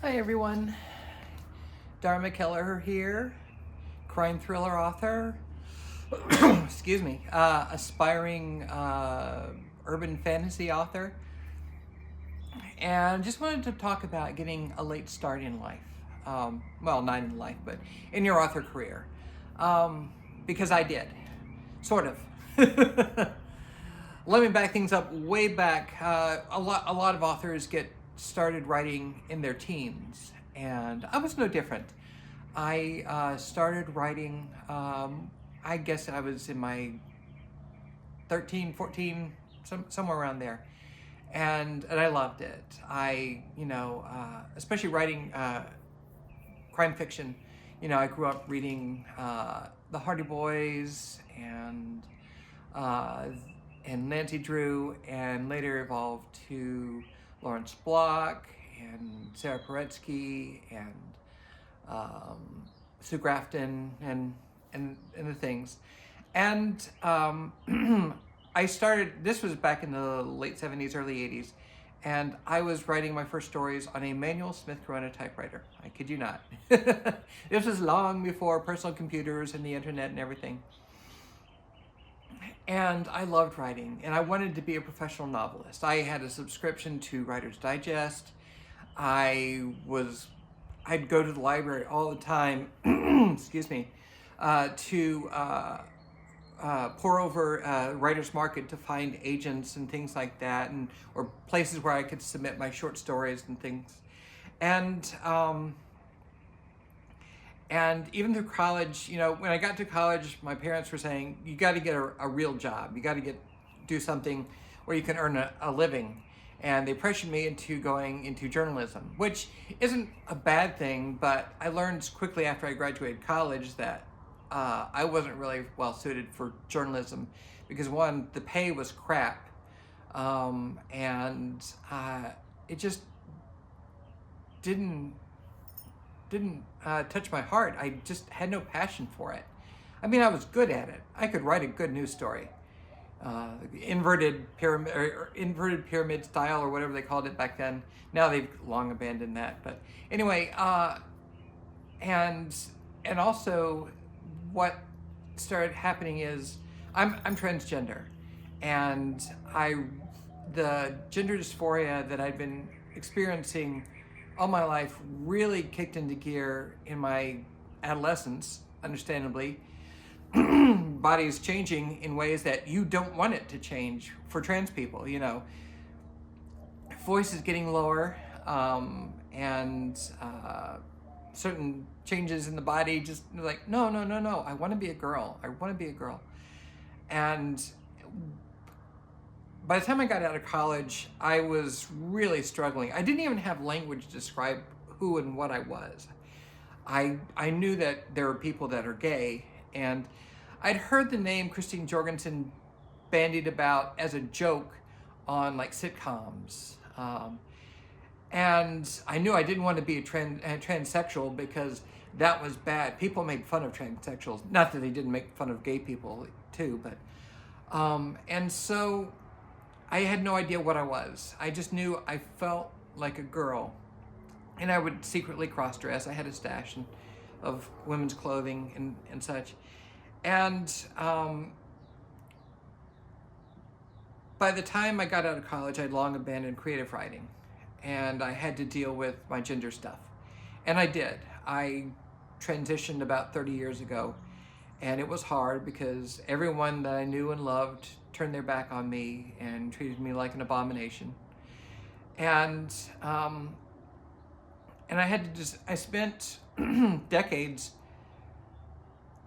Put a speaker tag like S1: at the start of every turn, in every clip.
S1: Hi everyone, Dharma Keller here, crime thriller author, excuse me, aspiring urban fantasy author, and just wanted to talk about getting a late start in life. Well, not in life, but in your author career. Because I did, sort of. Let me back things up way back. A lot of authors get started writing in their teens, and I was no different. I started writing, I guess I was in my 13, 14, somewhere around there. And I loved it. Especially writing crime fiction. I grew up reading the Hardy Boys uh, and Nancy Drew, and later evolved to Lawrence Block and Sarah Paretsky and Sue Grafton and the things. And I started, this was back in the late 70s, early 80s, and I was writing my first stories on a Manual Smith Corona typewriter. I kid you not. This was long before personal computers and the internet and everything. And I loved writing, and I wanted to be a professional novelist. I had a subscription to Writer's Digest. I'd go to the library all the time, excuse me, to pour over Writer's Market to find agents and things like that, or places where I could submit my short stories and things. And and even through college, when I got to college, my parents were saying, you got to get a real job. You got to do something where you can earn a living. And they pressured me into going into journalism, which isn't a bad thing, but I learned quickly after I graduated college that I wasn't really well suited for journalism because, one, the pay was crap, and it just didn't touch my heart. I just had no passion for it. I mean, I was good at it. I could write a good news story, inverted pyramid style, or whatever they called it back then. Now they've long abandoned that. But anyway, and also, what started happening is I'm transgender, and the gender dysphoria that I'd been experiencing all my life really kicked into gear in my adolescence, understandably. Body's changing in ways that you don't want it to change for trans people. Voice is getting lower, and certain changes in the body, just like, no, I want to be a girl. And by the time I got out of college, I was really struggling. I didn't even have language to describe who and what I was. I knew that there were people that are gay, and I'd heard the name Christine Jorgensen bandied about as a joke on like sitcoms. And I knew I didn't want to be a transsexual because that was bad. People made fun of transsexuals. Not that they didn't make fun of gay people too, but and so I had no idea what I was. I just knew I felt like a girl, and I would secretly cross-dress. I had a stash of women's clothing and such. And by the time I got out of college, I'd long abandoned creative writing, and I had to deal with my gender stuff. And I did. I transitioned about 30 years ago, and it was hard because everyone that I knew and loved turned their back on me and treated me like an abomination. And I spent decades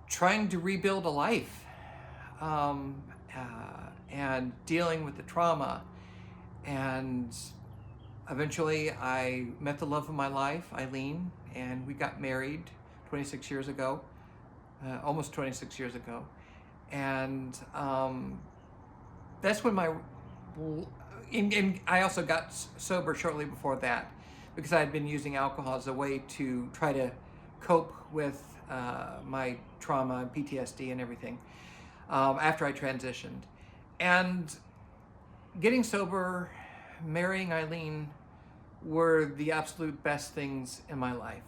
S1: trying to rebuild a life, and dealing with the trauma. And eventually I met the love of my life, Eileen, and we got married 26 years ago, almost 26 years ago. And that's when I also got sober shortly before that, because I had been using alcohol as a way to try to cope with my trauma, PTSD, and everything after I transitioned. And getting sober, marrying Eileen, were the absolute best things in my life.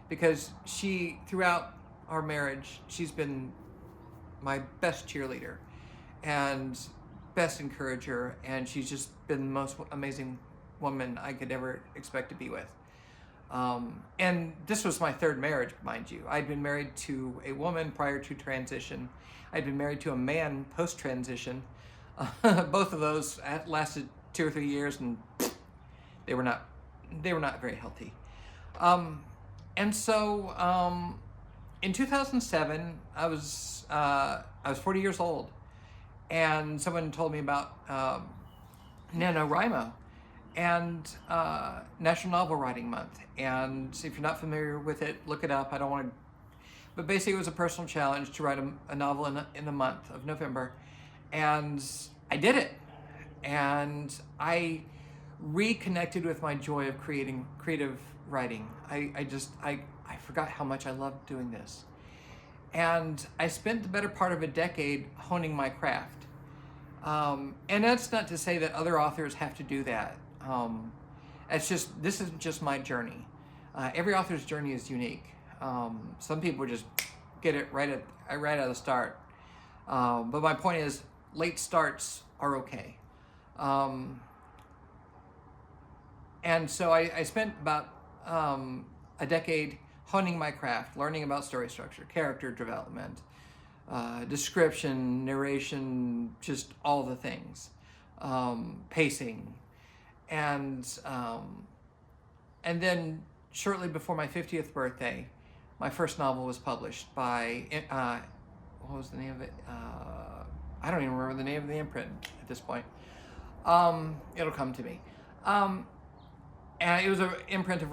S1: Because throughout our marriage, she's been my best cheerleader and best encourager, and she's just been the most amazing woman I could ever expect to be with. And this was my third marriage, mind you. I'd been married to a woman prior to transition. I'd been married to a man post-transition. Both of those lasted 2 or 3 years, and they were not very healthy. And so in 2007, I was 40 years old, and someone told me about NaNoWriMo and National Novel Writing Month. And if you're not familiar with it, look it up. I don't want to, but basically it was a personal challenge to write a novel in the month of November, and I did it. And I reconnected with my joy of creative writing. I forgot how much I loved doing this. And I spent the better part of a decade honing my craft. And that's not to say that other authors have to do that. This is just my journey. Every author's journey is unique. Some people just get it right out of the start. But my point is, late starts are okay. And so I spent about a decade honing my craft, learning about story structure, character development, description, narration, just all the things, pacing. And then shortly before my 50th birthday, my first novel was published by, what was the name of it? I don't even remember the name of the imprint at this point. It'll come to me. And it was an imprint of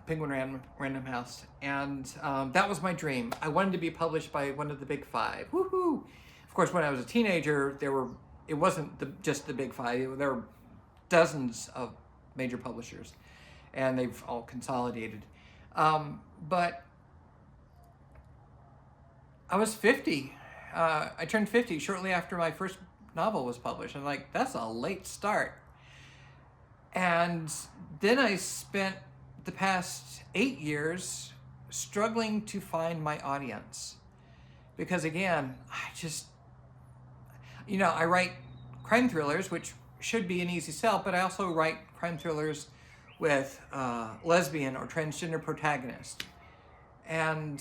S1: Penguin Random House. And that was my dream. I wanted to be published by one of the big five. Woohoo! Of course, when I was a teenager, it wasn't just the big five. There were dozens of major publishers, and they've all consolidated. But I was 50. I turned 50 shortly after my first novel was published. I'm like, that's a late start. And then I spent the past 8 years struggling to find my audience. Because again, I write crime thrillers, which should be an easy sell, but I also write crime thrillers with lesbian or transgender protagonists. And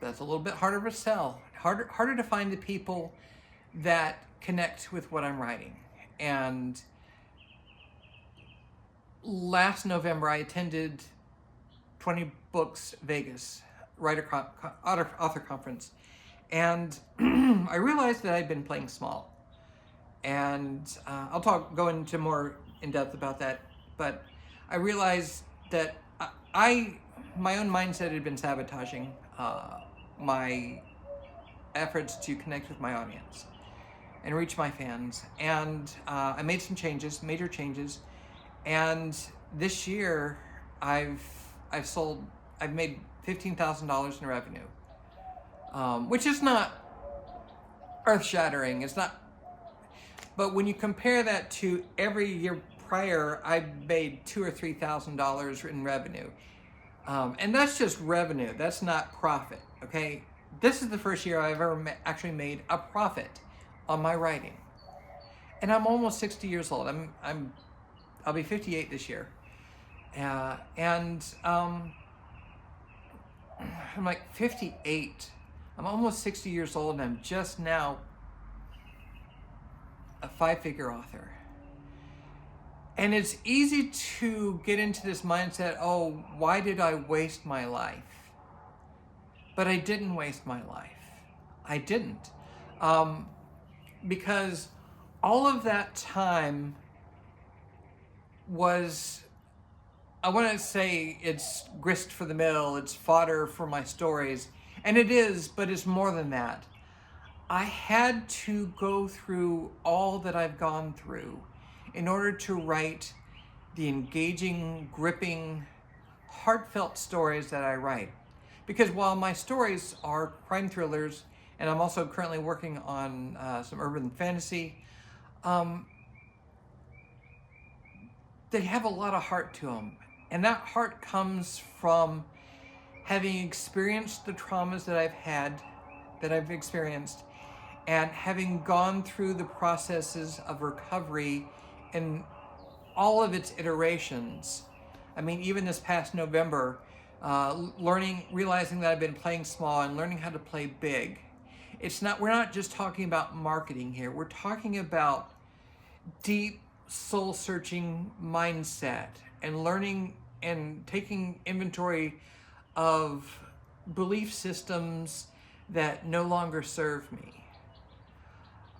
S1: that's a little bit harder to sell. Harder to find the people that connect with what I'm writing. And last November, I attended 20 Books Vegas author conference, and I realized that I'd been playing small. And I'll go into more in depth about that. But I realized that my own mindset had been sabotaging my efforts to connect with my audience and reach my fans. And I made some major changes. And this year, I've made $15,000 in revenue, which is not earth-shattering. It's not, but when you compare that to every year prior, I made $2,000 or $3,000 in revenue, and that's just revenue. That's not profit. Okay, this is the first year I've ever actually made a profit on my writing, and I'm almost 60 years old. I'll be 58 this year. And I'm like 58. I'm almost 60 years old, and I'm just now a 5-figure author. And it's easy to get into this mindset, oh, why did I waste my life? But I didn't waste my life. I didn't. Because all of that time was, I want to say it's grist for the mill, it's fodder for my stories, and it is, but it's more than that. I had to go through all that I've gone through in order to write the engaging, gripping, heartfelt stories that I write. Because while my stories are crime thrillers, and I'm also currently working on some urban fantasy, they have a lot of heart to them. And that heart comes from having experienced the traumas that I've experienced, and having gone through the processes of recovery in all of its iterations. I mean, even this past November, realizing that I've been playing small and learning how to play big. We're not just talking about marketing here. We're talking about deep soul-searching mindset and learning and taking inventory of belief systems that no longer serve me.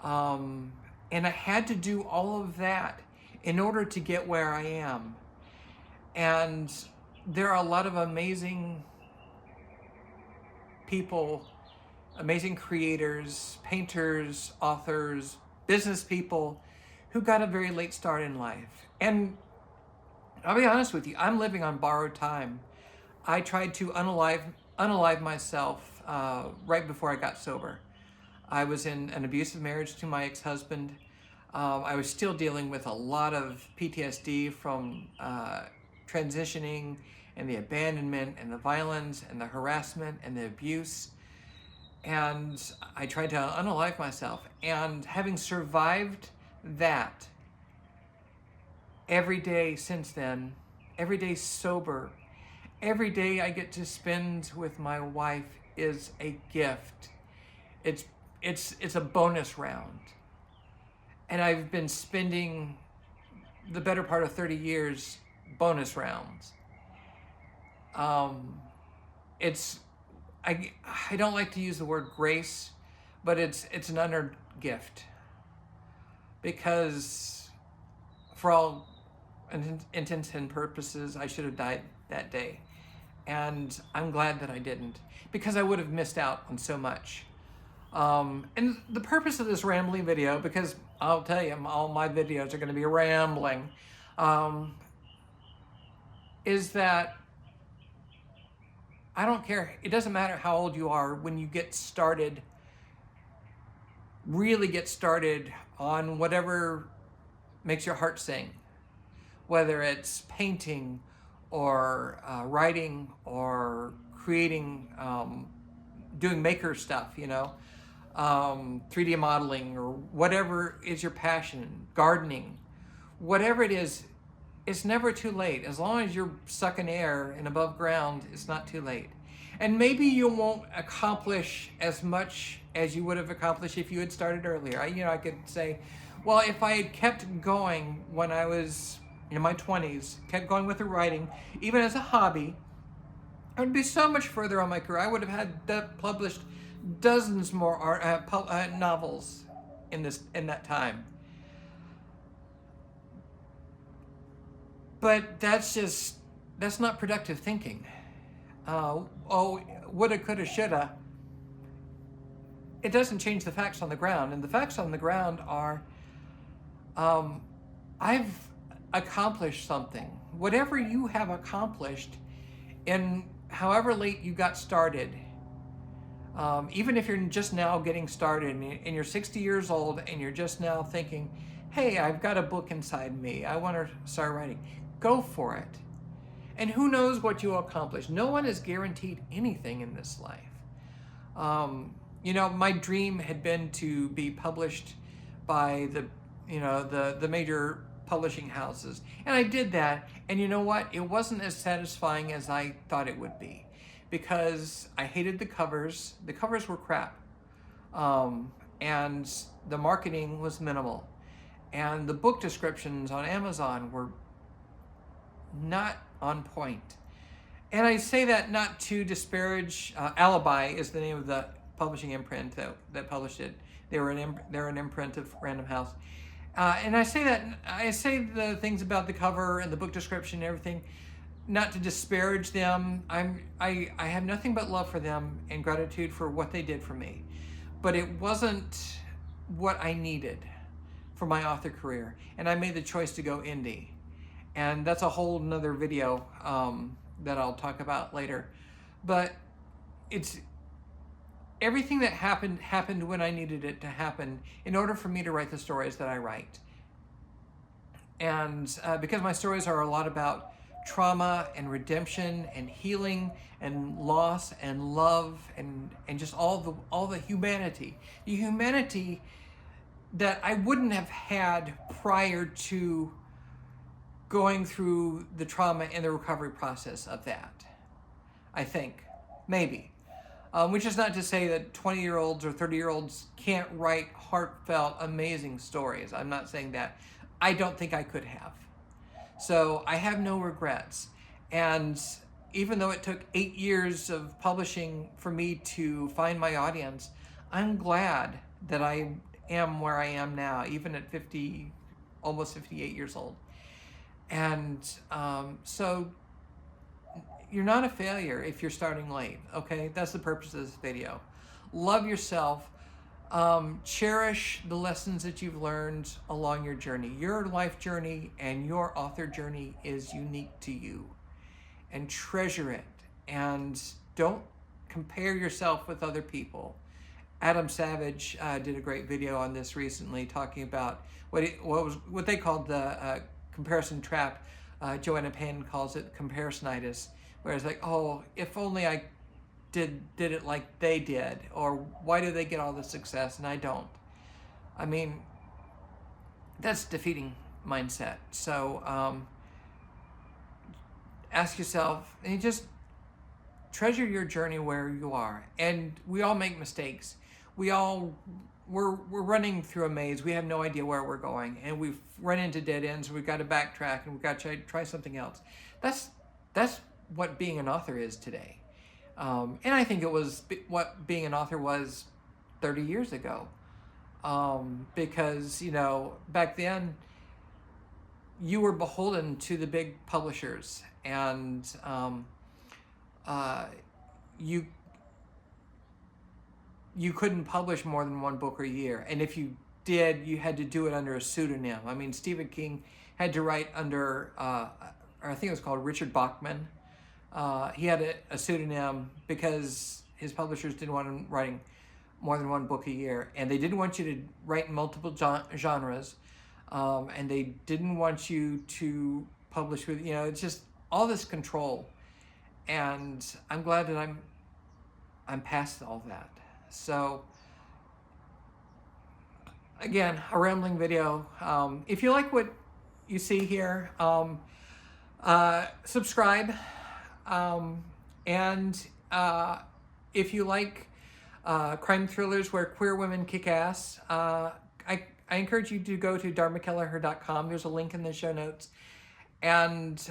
S1: And I had to do all of that in order to get where I am. And there are a lot of amazing people, amazing creators, painters, authors, business people who got a very late start in life. And I'll be honest with you, I'm living on borrowed time. I tried to unalive myself right before I got sober. I was in an abusive marriage to my ex-husband. I was still dealing with a lot of PTSD from transitioning, and the abandonment and the violence and the harassment and the abuse. And I tried to unalive myself. And having survived that, every day since then, every day sober, every day I get to spend with my wife is a gift. It's a bonus round. And I've been spending the better part of 30 years bonus rounds. I don't like to use the word grace, but it's an unearned gift. Because for all intents and purposes, I should have died that day. And I'm glad that I didn't, because I would have missed out on so much. And the purpose of this rambling video, because I'll tell you, all my videos are going to be rambling, is that I don't care. It doesn't matter how old you are when you get started, really get started on whatever makes your heart sing, whether it's painting or writing or creating, doing maker stuff, 3D modeling, or whatever is your passion, gardening, whatever it is, it's never too late. As long as you're sucking air and above ground, it's not too late. And maybe you won't accomplish as much as you would have accomplished if you had started earlier. I could say, well, if I had kept going when I was in my 20s, kept going with the writing, even as a hobby, I would be so much further on my career. I would have had published dozens more novels in that time. But that's not productive thinking. Woulda, coulda, shoulda. It doesn't change the facts on the ground. And the facts on the ground are, I've accomplished something. Whatever you have accomplished in however late you got started, even if you're just now getting started and you're 60 years old and you're just now thinking, hey, I've got a book inside me, I want to start writing. Go for it. And who knows what you'll accomplish. No one is guaranteed anything in this life. My dream had been to be published by the major publishing houses. And I did that. And you know what? It wasn't as satisfying as I thought it would be, because I hated the covers. The covers were crap. And the marketing was minimal. And the book descriptions on Amazon were not on point. And I say that not to disparage. Alibi is the name of the publishing imprint that published it. They're an imprint of Random House. And I say the things about the cover and the book description and everything, not to disparage them. I have nothing but love for them and gratitude for what they did for me. But it wasn't what I needed for my author career. And I made the choice to go indie. And that's a whole nother video that I'll talk about later. But it's everything that happened when I needed it to happen in order for me to write the stories that I write. And because my stories are a lot about trauma and redemption and healing and loss and love and just all the humanity that I wouldn't have had prior to going through the trauma and the recovery process of that. I think, maybe. Which is not to say that 20-year-olds or 30-year-olds can't write heartfelt, amazing stories. I'm not saying that. I don't think I could have. So I have no regrets. And even though it took 8 years of publishing for me to find my audience, I'm glad that I am where I am now, even at 50, almost 58 years old. And so you're not a failure if you're starting late, okay? That's the purpose of this video. Love yourself. Cherish the lessons that you've learned along your journey. Your life journey and your author journey is unique to you. And treasure it. And don't compare yourself with other people. Adam Savage did a great video on this recently, talking about what they called the comparison trap. Joanna Penn calls it comparisonitis, where it's like, oh, if only I did it like they did, or why do they get all the success and I don't? I mean, that's defeating mindset. So ask yourself, and you just treasure your journey where you are. And we all make mistakes. We're running through a maze. We have no idea where we're going, and we've run into dead ends. We've got to backtrack, and we've got to try something else. That's what being an author is today. And I think it was what being an author was 30 years ago. Because, you know, back then you were beholden to the big publishers, and you couldn't publish more than one book a year. And if you did, you had to do it under a pseudonym. I mean, Stephen King had to write under, or I think it was called Richard Bachman. He had a pseudonym because his publishers didn't want him writing more than one book a year. And they didn't want you to write in multiple genres. And they didn't want you to publish with, you know, it's just all this control. And I'm glad that I'm past all that. So, again, a rambling video. If you like what you see here, subscribe. And if you like crime thrillers where queer women kick ass, I encourage you to go to dharmakelleher.com. There's a link in the show notes, and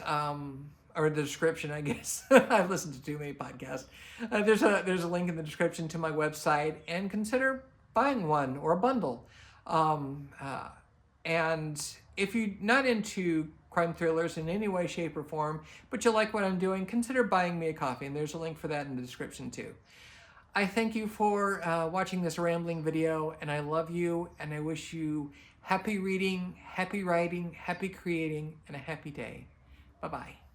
S1: or the description, I guess. I've listened to too many podcasts. There's a link in the description to my website, and consider buying one or a bundle. And if you're not into crime thrillers in any way, shape, or form, but you like what I'm doing, consider buying me a coffee, and there's a link for that in the description too. I thank you for watching this rambling video, and I love you, and I wish you happy reading, happy writing, happy creating, and a happy day. Bye-bye.